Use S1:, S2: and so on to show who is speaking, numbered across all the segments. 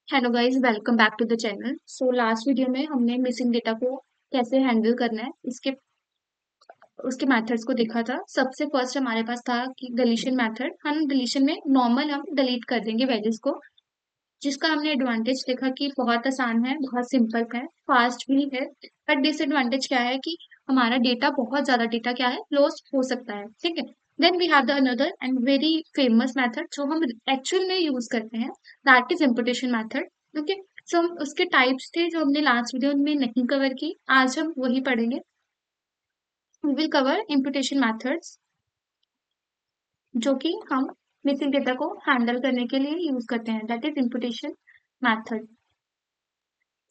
S1: Hello guys, welcome back to the channel. So last video में हमने missing data को कैसे हैंडल करना है इसके उसके मेथड्स को देखा था। सबसे फर्स्ट हमारे पास था कि डिलीशन मेथड। हम डिलीशन में नॉर्मल हम डिलीट कर देंगे वैल्यूज को, जिसका हमने एडवांटेज देखा कि बहुत आसान है, बहुत सिंपल है, फास्ट भी है। बट डिसएडवांटेज क्या है कि हमारा डेटा, बहुत ज्यादा डेटा क्या है, लॉस हो सकता है। ठीक है। Then we have the another and very famous method जो हम एक्चुअल में यूज करते हैं, that is imputation method. Okay. So हम उसके टाइप्स थे जो हमने लास्ट वीडियो में नहीं कवर की, आज हम वही पढ़ेंगे। वी विल कवर इम्पुटेशन मेथड्स जो कि हम मिसिंग डेटा को हैंडल करने के लिए यूज करते हैं, दैट इज इम्पुटेशन मेथड।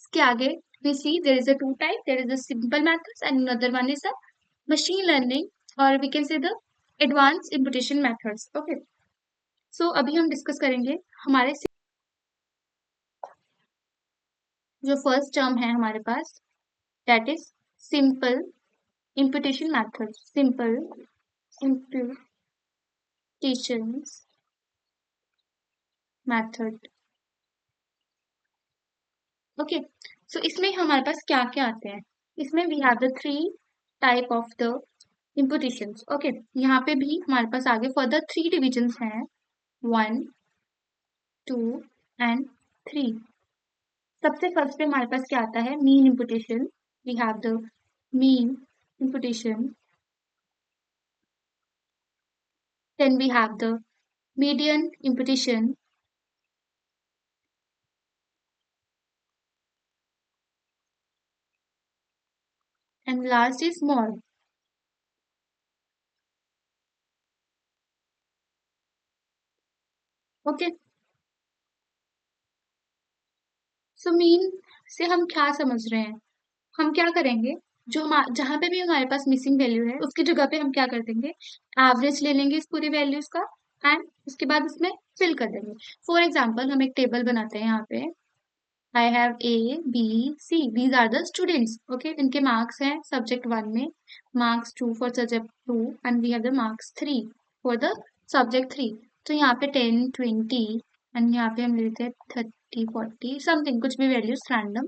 S1: इसके आगे we see there is a two type, there is a simple methods and another one is a machine learning, or we can say the advanced imputation methods. Okay. So अभी हम discuss करेंगे हमारे जो first term है हमारे पास, that is simple imputation method. Simple imputation method. Okay. So इसमें हमारे पास क्या क्या आते हैं, इसमें we have the three type of the impositions. Okay. यहाँ पे भी हमारे पास आगे फर्दर थ्री डिविजन्स हैं, 1, 2 एंड 3। सबसे फर्स्ट पे हमारे पास क्या आता है, mean imputation. We have the mean imputation. Then we have the median imputation. And last is mode. Okay. So mean से हम क्या समझ रहे हैं, हम क्या करेंगे, जो हम जहां पे भी हमारे पास मिसिंग वैल्यू है उसकी जगह पे हम क्या कर देंगे, एवरेज ले लेंगे इस पूरी वैल्यूज का, एंड उसके बाद उसमें फिल कर देंगे। फॉर एग्जाम्पल हम एक टेबल बनाते हैं यहाँ पे, I have A B C, these are the students. Okay. इनके मार्क्स हैं सब्जेक्ट 1 में, marks 2 for subject 2, and we have the marks 3 for the subject 3। तो यहाँ पे 10, 20 एंड यहाँ पे हम लेते हैं 30, 40 समथिंग, कुछ भी values random,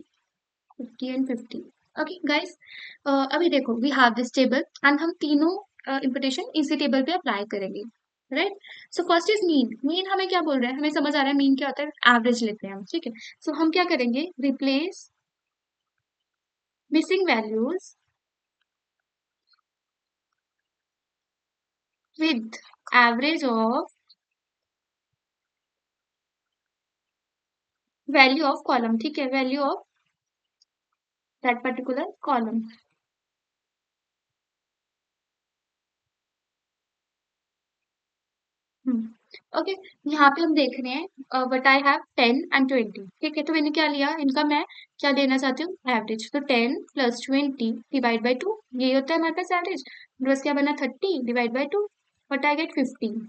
S1: 50 and 50। Okay guys, अभी देखो we have this table and हम तीनों इंपटेशन इसी टेबल पे अप्लाई करेंगे, right. So first is mean. Mean हमें क्या बोल रहे हैं, हमें समझ आ रहा है मीन क्या होता है, एवरेज लेते हैं हम। ठीक है। सो हम क्या करेंगे, replace missing values with average of value of column. ठीक है, value of that particular column. Okay. यहाँ पे हम देख रहे हैं बट आई हैव 10 एंड 20। ठीक है, तो मैंने क्या लिया, इनका मैं क्या देना चाहती हूँ, एवरेज। तो 10 प्लस 20 डिवाइड बाई 2, ये होता है हमारे पास एवरेज। बस क्या बना, 30 divide by 2, but I get 15।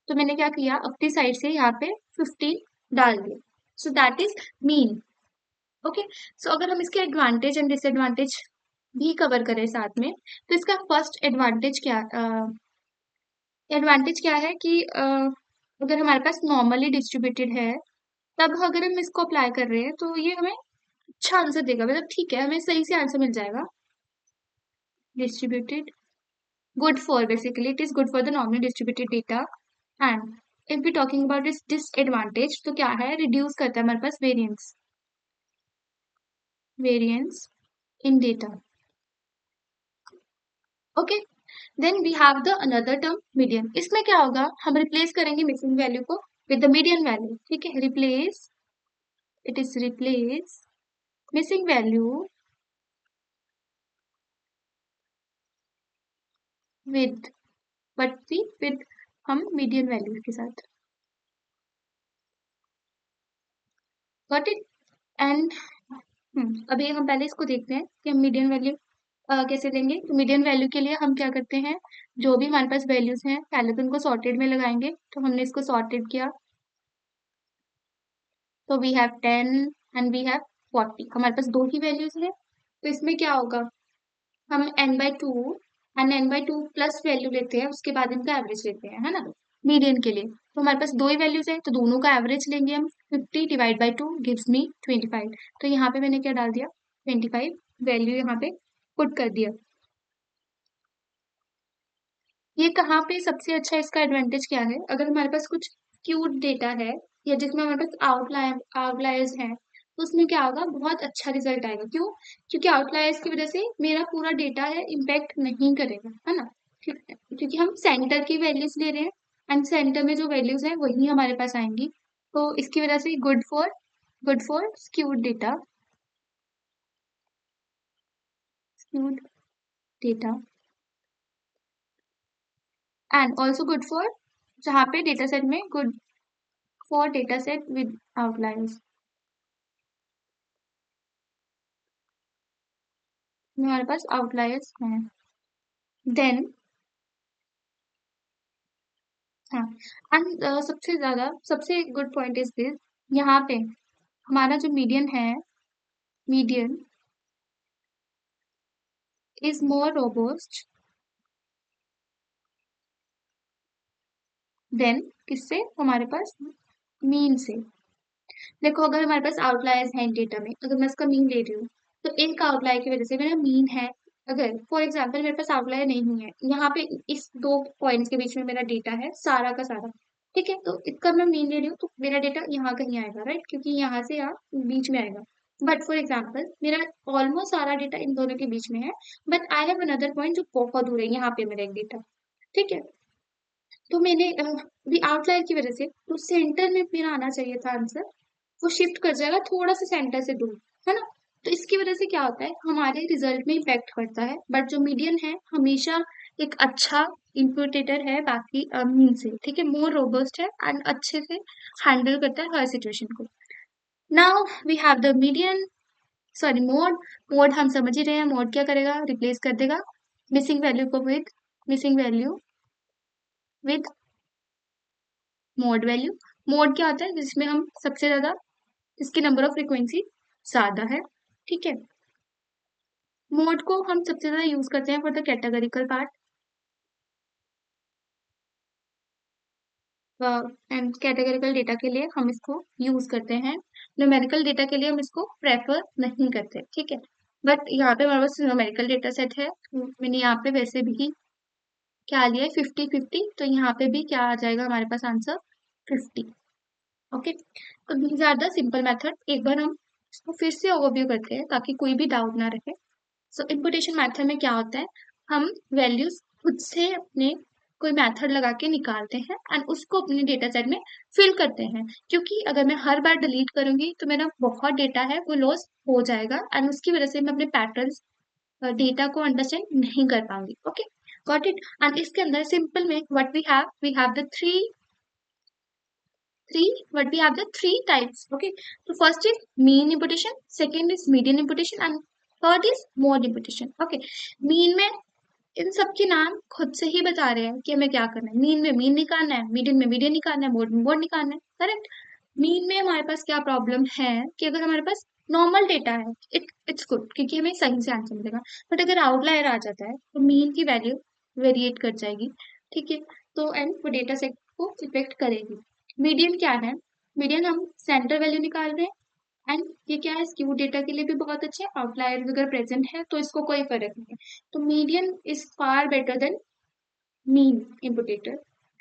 S1: तो मैंने क्या किया, अपनी साइड से यहाँ पे 15 डाल दिया। So that is mean. Okay. So अगर हम इसके एडवांटेज एंड डिसएडवांटेज भी कवर करें साथ में, तो इसका फर्स्ट एडवांटेज क्या है कि अगर हमारे पास नॉर्मली डिस्ट्रीब्यूटेड है, तब अगर हम इसको अप्लाई कर रहे हैं तो ये हमें अच्छा आंसर देगा, मतलब ठीक है, हमें सही से आंसर मिल जाएगा। Distributed, good for, basically it is good for the normally distributed data. And if we talking about this disadvantage, तो क्या है, रिड्यूस करता है हमारे पास variance, variance in data. Okay. Then we have the another term, median. इसमें क्या होगा, हम रिप्लेस करेंगे मिसिंग वैल्यू को विद द मीडियन वैल्यू। ठीक है, replace, it is replace missing value with, but see with हम मीडियन वैल्यू के साथ, गॉट इट। एंड अभी हम पहले इसको देखते हैं कि हम मीडियन वैल्यू कैसे लेंगे। तो मीडियन वैल्यू के लिए हम क्या करते हैं, जो भी हमारे पास वैल्यूज हैं पहले तो उनको सॉर्टेड में लगाएंगे। तो हमने इसको सॉर्टेड किया, तो we have 10 and we have 40, हमारे पास दो ही वैल्यूज हैं। तो इसमें क्या होगा, हम n/2 and n/2 plus value लेते हैं, उसके बाद इनका एवरेज लेते हैं, है ना। मीडियन के लिए। तो हमारे पास दो ही वैल्यूज है, तो दोनों का एवरेज लेंगे हम। 50 डिवाइड बाई 2 गिव्स मी 25। तो यहाँ पे मैंने क्या डाल दिया, 25 वैल्यू यहाँ पे पुट कर दिया। ये कहाँ पे सबसे अच्छा इसका एडवांटेज क्या है, अगर हमारे पास कुछ क्यूट डेटा है या जिसमें हमारे पास आउटलायर्स हैं, तो उसमें क्या होगा, बहुत अच्छा रिजल्ट आएगा। क्यों? क्योंकि आउटलायर्स की वजह से मेरा पूरा डेटा है इम्पैक्ट नहीं करेगा, है ना। क्योंकि हम सेंटर की वैल्यूज ले रहे हैं, एंड सेंटर में जो वैल्यूज है वही हमारे पास आएंगी। तो इसकी वजह से good for skewed data and also good for, जहाँ पे डेटा सेट में good for data set with outliers, हमारे पास आउटलायर्स हैं। देन हाँ, एंड सबसे गुड पॉइंट इज दिस, यहाँ पे हमारा जो मीडियन है, median is more robust than किससे, हमारे पास मीन से। देखो अगर हमारे पास आउटलायर्स हैं डेटा में, अगर मैं इसका मीन ले रही हूँ, तो एक आउटलायर की वजह से मेरा मीन है। अगर फॉर एग्जाम्पल मेरे पास आउटलायर नहीं है, यहाँ पे इस दो पॉइंट्स के बीच में मेरा डेटा है सारा का सारा, ठीक है, तो इसका मैं मीन ले रही हूँ, तो मेरा डेटा यहाँ कहीं आएगा, राइट, क्योंकि यहाँ से यहाँ बीच में आएगा। बट फॉर एग्जाम्पल मेरा ऑलमोस्ट सारा डेटा इन दोनों के बीच में है, but I have another point जो बहुत दूर है, यहाँ पे मेरा एक डेटा, ठीक है। तो मैंने भी आउटलायर की वजह से तो सेंटर में मेरा आना चाहिए था आंसर, वो शिफ्ट कर जाएगा थोड़ा सा सेंटर से दूर, है ना। तो इसकी वजह से क्या होता है, हमारे रिजल्ट में इम्पैक्ट पड़ता है। बट जो मीडियन है हमेशा एक अच्छा इंप्यूटेटर है बाकी मीन से, ठीक है, मोर रोबस्ट है एंड अच्छे से हैंडल करता है हर सिचुएशन को। Now we have the median, sorry mode. Mode हम समझ ही रहे हैं, मोड क्या करेगा, रिप्लेस कर देगा मिसिंग वैल्यू को with missing value with mode value. Mode क्या होता है, जिसमें हम सबसे ज्यादा, इसकी नंबर ऑफ फ्रीक्वेंसी ज्यादा है, ठीक है। मोड को हम सबसे ज्यादा यूज करते हैं for the categorical part, and categorical data के लिए हम इसको यूज करते हैं। न्यूमेरिकल डेटा के लिए हम इसको प्रेफर नहीं करते, ठीक है। बट यहाँ पे हमारे पास न्यूमेरिकल डेटा सेट है, तो मैंने यहाँ पे वैसे भी क्या लिया है, 50-50, तो यहाँ पे भी क्या आ जाएगा हमारे पास आंसर, 50। ओके, तो these are the simple method. एक बार हम इसको फिर से ओवरव्यू करते हैं ताकि कोई भी डाउट ना रहे। सो इम्पुटेशन मेथड में क्या होता है, हम वैल्यूज खुद से अपने कोई मेथड लगा के निकालते हैं एंड उसको अपने डेटा सेट में फिल करते हैं। क्योंकि अगर मैं हर बार डिलीट करूंगी तो मेरा बहुत डेटा है वो लॉस हो जाएगा, एंड उसकी वजह से मैं अपने पैटर्न्स डेटा को अंडरस्टैंड नहीं कर पाऊंगी। Okay, got it. एंड इसके अंदर सिंपल में what we have the three types. Okay, so first is mean imputation, second is median imputation, and third is mode imputation. Okay, mean में इन सब के नाम खुद से ही बता रहे हैं कि हमें क्या करना है। मीन में मीन निकालना है, मीडियन में मीडियन निकालना है, मोड में मोड निकालना है, करेक्ट। मीन में हमारे पास क्या प्रॉब्लम है कि अगर हमारे पास नॉर्मल डेटा है, इट्स गुड क्योंकि हमें सही से आंसर मिलेगा। बट अगर आउटलायर आ जाता है तो मीन की वैल्यू वेरिएट कर जाएगी, ठीक है। तो एंड वो डेटा सेट को इफेक्ट करेगी। मीडियन क्या है, मीडियन हम सेंटर वैल्यू निकाल रहे हैं, एंड ये क्या है, स्क्यू डेटा के लिए भी बहुत अच्छे है, आउटलायर अगर प्रेजेंट है तो इसको कोई फर्क नहीं है। तो median is far better than mean imputer.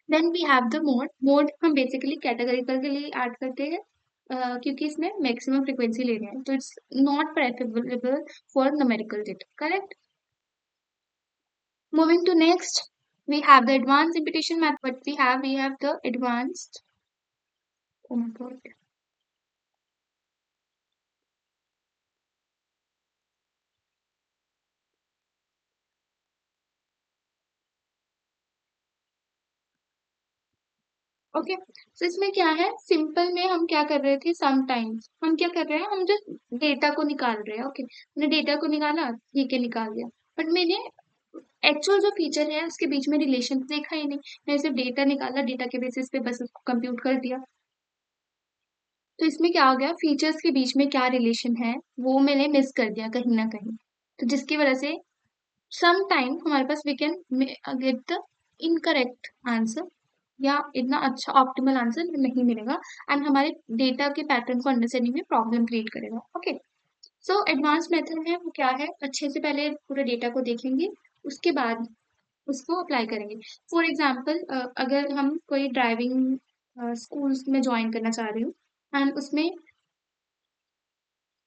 S1: Then we have the mode. Mode हम बेसिकली कैटेगरिकल के लिए ऐड करते हैं, क्योंकि इसमें मैक्सिमम फ्रीक्वेंसी ले रहे हैं, तो it's not preferable for numerical data, correct. Moving to next, we have the advanced imputation method. What we have the advanced. Oh my god. Okay, तो इसमें क्या है, सिंपल में हम क्या कर रहे थे, समटाइम्स हम क्या कर रहे हैं, हम जस्ट डेटा को निकाल रहे हैं। ओके, मैंने डेटा को निकाला, ठीक है, निकाल दिया। बट मैंने एक्चुअल जो फीचर है उसके बीच में रिलेशन देखा ही नहीं, मैंने सिर्फ डेटा निकाला, डेटा के बेसिस पे बस उसको कंप्यूट कर दिया। तो इसमें क्या हो गया, फीचर्स के बीच में क्या रिलेशन है वो मैंने मिस कर दिया कहीं ना कहीं। तो जिसकी वजह से सम टाइम हमारे पास we can get the incorrect answer, या इतना अच्छा ऑप्टिमल आंसर नहीं मिलेगा एंड हमारे डेटा के पैटर्न को अंडरस्टैंडिंग में प्रॉब्लम क्रिएट करेगा। ओके, सो एडवांस मेथड है वो क्या है, अच्छे से पहले पूरे डेटा को देखेंगे, उसके बाद उसको अप्लाई करेंगे। फॉर एग्जाम्पल अगर हम कोई ड्राइविंग स्कूल्स में ज्वाइन करना चाह रही हूँ एंड उसमें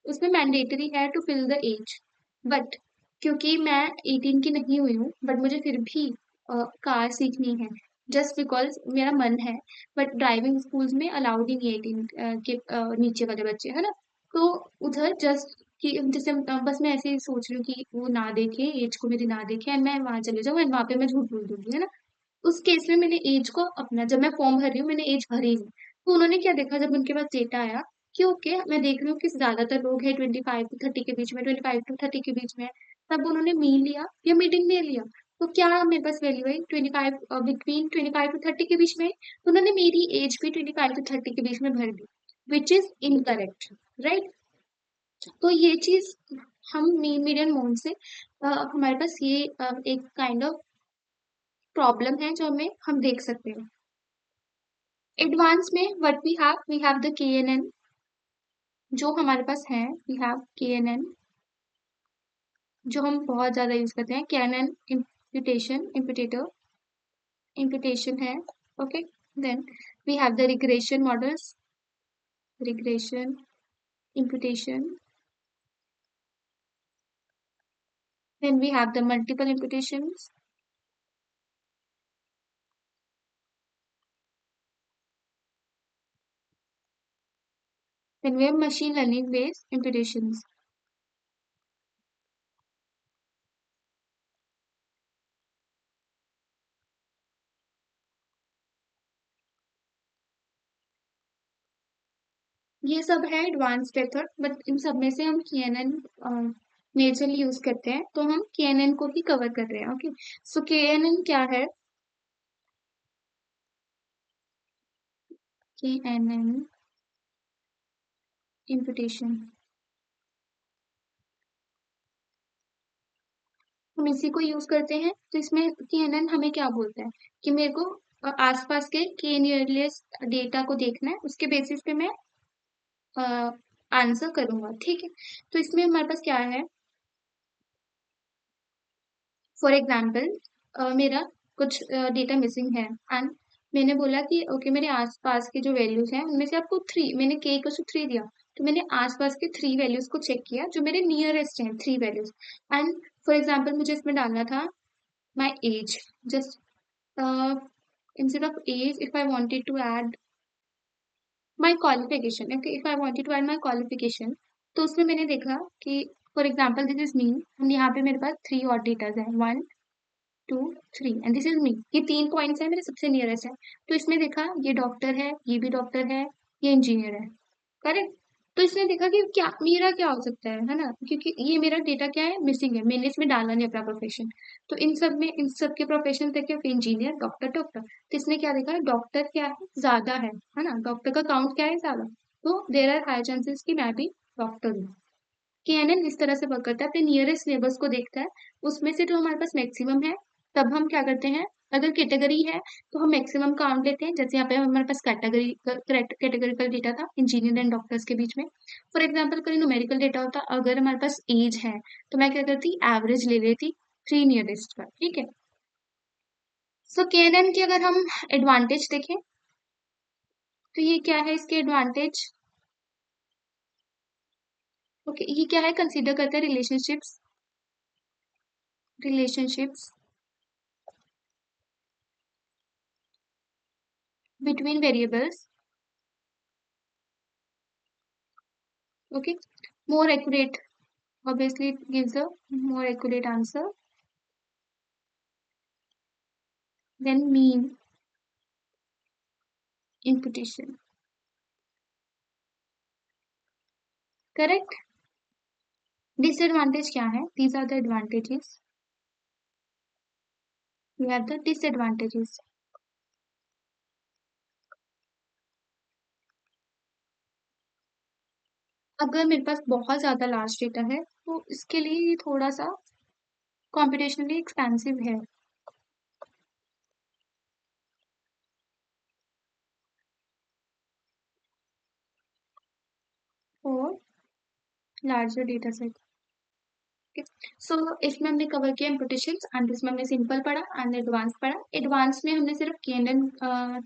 S1: उसमें मैंडेटरी है to fill the age, but क्योंकि मैं 18 की नहीं हुई हूँ बट मुझे फिर भी कार सीखनी है जस्ट बिकॉज मेरा मन है, बट ड्राइविंग स्कूल्स में अलाउड ही नहीं है 18 के नीचे वाले बच्चे, है ना। तो उधर जस्ट कि जैसे बस मैं ऐसे ही सोच रही हूँ कि वो ना देखे एज को, मेरी ना देखे एंड मैं वहां चले जाऊँ एंड वहां पे मैं झूठ बोल दूंगी, है ना। उस केस में मैंने एज को अपना, जब मैं फॉर्म भर रही हूँ मैंने एज भरी नहीं, तो उन्होंने क्या देखा जब उनके पास डेटा आया कि ओके मैं देख रही हूँ कि ज्यादातर लोग हैं 25 to 30 के बीच में, 25 to 30 के बीच में, तब उन्होंने मीन लिया या मीडियन ले लिया। तो क्या मेरे पास वैल्यू है 25, बिटवीन 25 to 30 के बीच में, तो उन्होंने मेरी एज भी 25 to 30 के बीच में भर दी, विच इज इनकरेक्ट, राइट। तो ये चीज हम मीन मीडियन मोड से हमारे पास ये एक काइंड ऑफ प्रॉब्लम है जो हमें हम देख सकते हैं। एडवांस में what we have the KNN जो हमारे पास है, वी हैव KNN जो हम बहुत ज्यादा यूज करते हैं, KNN इम्पुटेशन है। Okay, then we have the regression models, regression imputation, then we have the multiple imputations, then we have machine learning based imputations। ये सब है एडवांस मेथड, बट इन सब में से हम KNN मेजरली यूज करते हैं, तो हम KNN को ही कवर कर रहे हैं। ओके, सो KNN क्या है, KNN imputation, हम इसी को यूज करते हैं। तो इसमें KNN हमें क्या बोलता है कि मेरे को आसपास के K नियरलेस्ट डेटा को देखना है, उसके बेसिस पे मैं आंसर करूंगा, ठीक है। तो इसमें हमारे पास क्या है, फॉर एग्जाम्पल मेरा कुछ डेटा मिसिंग है एंड मैंने बोला कि ओके मेरे आसपास के जो वैल्यूज हैं उनमें से आपको थ्री, मैंने के को 3 दिया, तो मैंने आसपास के 3 वैल्यूज को चेक किया जो मेरे नियरेस्ट हैं 3 वैल्यूज, एंड फॉर एग्जाम्पल मुझे इसमें डालना था my age, just instead of age if I wanted to add my qualification, okay if I wanted to add my qualification, तो उसमें मैंने देखा कि for example this is me and यहाँ पे मेरे पास 3 और डेटाज हैं, 1 2 3 एंड दिस इज मी, ये 3 पॉइंट्स है मेरे सबसे नियरेस्ट है। तो इसमें देखा ये डॉक्टर है, ये भी डॉक्टर है, ये इंजीनियर है, करेक्ट। तो इसने देखा कि क्या मेरा क्या हो सकता है ना, क्योंकि ये मेरा डेटा क्या है मिसिंग है, मैंने इसमें डाला नहीं अपना प्रोफेशन। तो इन सब में इन सब के प्रोफेशन देखे, इंजीनियर डॉक्टर डॉक्टर, तो इसने क्या देखा डॉक्टर क्या है ज्यादा है ना, डॉक्टर का काउंट क्या है ज्यादा, तो देर आर हाई चांसेस कि मैं भी डॉक्टर हूँ। KNN इस तरह से वर्क करता है, अपने नियरेस्ट नेबर्स को देखता है, उसमें से जो हमारे पास मैक्सिमम है, तब हम क्या करते हैं, अगर कैटेगरी है तो हम मैक्सिमम काउंट लेते हैं, जैसे यहाँ पे हमारे पास कैटेगरिकल डेटा था इंजीनियर एंड डॉक्टर्स के बीच में। फॉर एग्जाम्पल कोई न्यूमेरिकल डेटा होता, अगर हमारे पास एज है तो मैं क्या करती, एवरेज ले लेती 3 नियरेस्ट का, ठीक है। सो KNN की अगर हम एडवांटेज देखें तो ये क्या है इसके एडवांटेज, ओके ये क्या है, कंसिडर करता है relationships between variables, okay, more accurate, obviously it gives a more accurate answer than mean imputation, correct। disadvantage क्या है, these are the advantages, we have the disadvantages। अगर मेरे पास बहुत ज्यादा लार्ज डेटा है तो इसके लिए ये थोड़ा सा कॉम्पिटिशनली एक्सपेंसिव है, लार्जर डेटा सेट। सो इसमें हमने कवर किया इम्पुटेशंस एंड इसमें हमने सिंपल पढ़ा एंड एडवांस पढ़ा। एडवांस में हमने सिर्फ केएनएन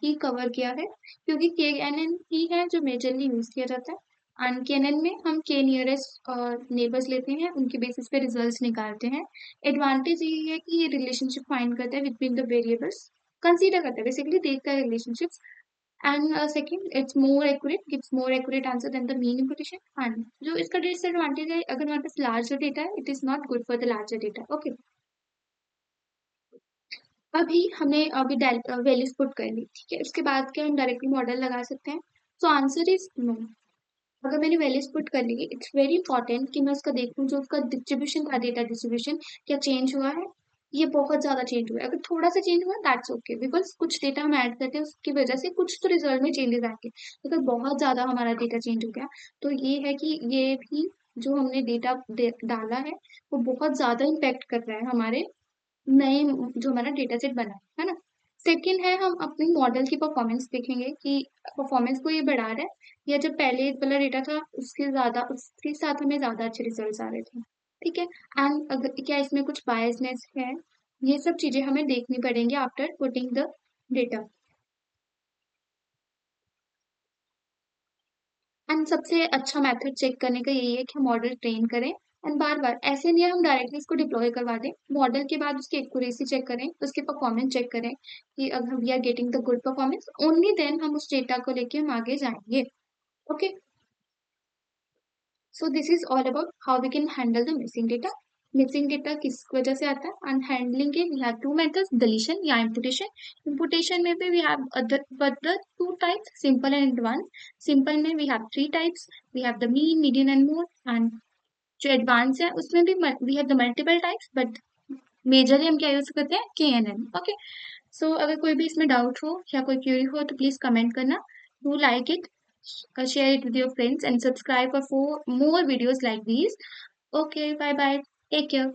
S1: ही कवर किया है, क्योंकि केएनएन ही है जो मेजरली यूज किया जाता है एंड केएनएन में हम के नियरेस्ट नेबर्स लेते हैं, उनके बेसिस पे रिजल्ट्स निकालते हैं। एडवांटेज ये है कि ये रिलेशनशिप फाइंड करता है बिटवीन द वेरिएबल्स, कंसीडर करता है, बेसिकली देखता है relationships. And second, it's more accurate, gives more accurate answer than the mean imputation. And जो इसका disadvantage है, अगर हमारे पास larger data है, it is not good for the larger data. Okay. अभी हमने अभी वैल्यूज पुट कर ली, ठीक है। उसके बाद क्या हम डायरेक्टली मॉडल लगा सकते हैं? So answer is no. अगर मैंने वैल्यूज पुट कर ली, इट्स वेरी इंपॉर्टेंट कि मैं उसका देखूं जो उसका डिस्ट्रीब्यूशन था, डेटा डिस्ट्रीब्यूशन क्या चेंज हुआ है। ये बहुत ज्यादा चेंज हुआ है। अगर थोड़ा सा चेंज हुआ दैट्स ओके, बिकॉज कुछ डेटा हम ऐड करते हैं उसकी वजह से कुछ तो रिजल्ट में चेंजेस आएंगे। अगर बहुत ज्यादा हमारा डेटा चेंज हो गया तो ये है कि ये भी जो हमने डेटा डाला है वो बहुत ज्यादा इम्पेक्ट कर रहा है हमारे नए जो हमारा डेटा सेट बना है ना। सेकंड है हम अपनी मॉडल की परफॉर्मेंस देखेंगे कि परफॉर्मेंस को ये बढ़ा रहा है या जब पहले वाला डेटा था उसके ज्यादा, उसके साथ हमें ज्यादा अच्छे रिजल्ट्स आ रहे थे, ठीक है। एंड अगर क्या इसमें कुछ बायसनेस है, ये सब चीजें हमें देखनी पड़ेंगी after putting the data. And सबसे अच्छा मेथड चेक करने का यही है कि हम मॉडल ट्रेन करें एंड बार बार, ऐसे नहीं है हम डायरेक्टली इसको डिप्लॉय करवा दें। मॉडल के बाद उसकी एक्यूरेसी चेक करें, उसकी परफॉर्मेंस चेक करें कि अगर we are getting the good performance, only then हम उस डेटा को लेके हम आगे जाएंगे। Okay, so this is all about how we can handle the missing data. Missing data किस वजह से आता है एंड हैंडलिंग के we have two methods, deletion या इम्पुटेशन। इम्पुटेशन में भी we have other two types, simple and advance. Simple में we have three types, we have the mean, median and mode. And जो एडवांस है उसमें भी we have the multiple types, but majorly हम क्या use करते हैं? के एन एन। ओके, सो अगर कोई भी इसमें डाउट हो या कोई क्यूरी हो तो प्लीज कमेंट करना। Do like it, share it with your friends and subscribe for more videos like these. Okay, bye bye, take care.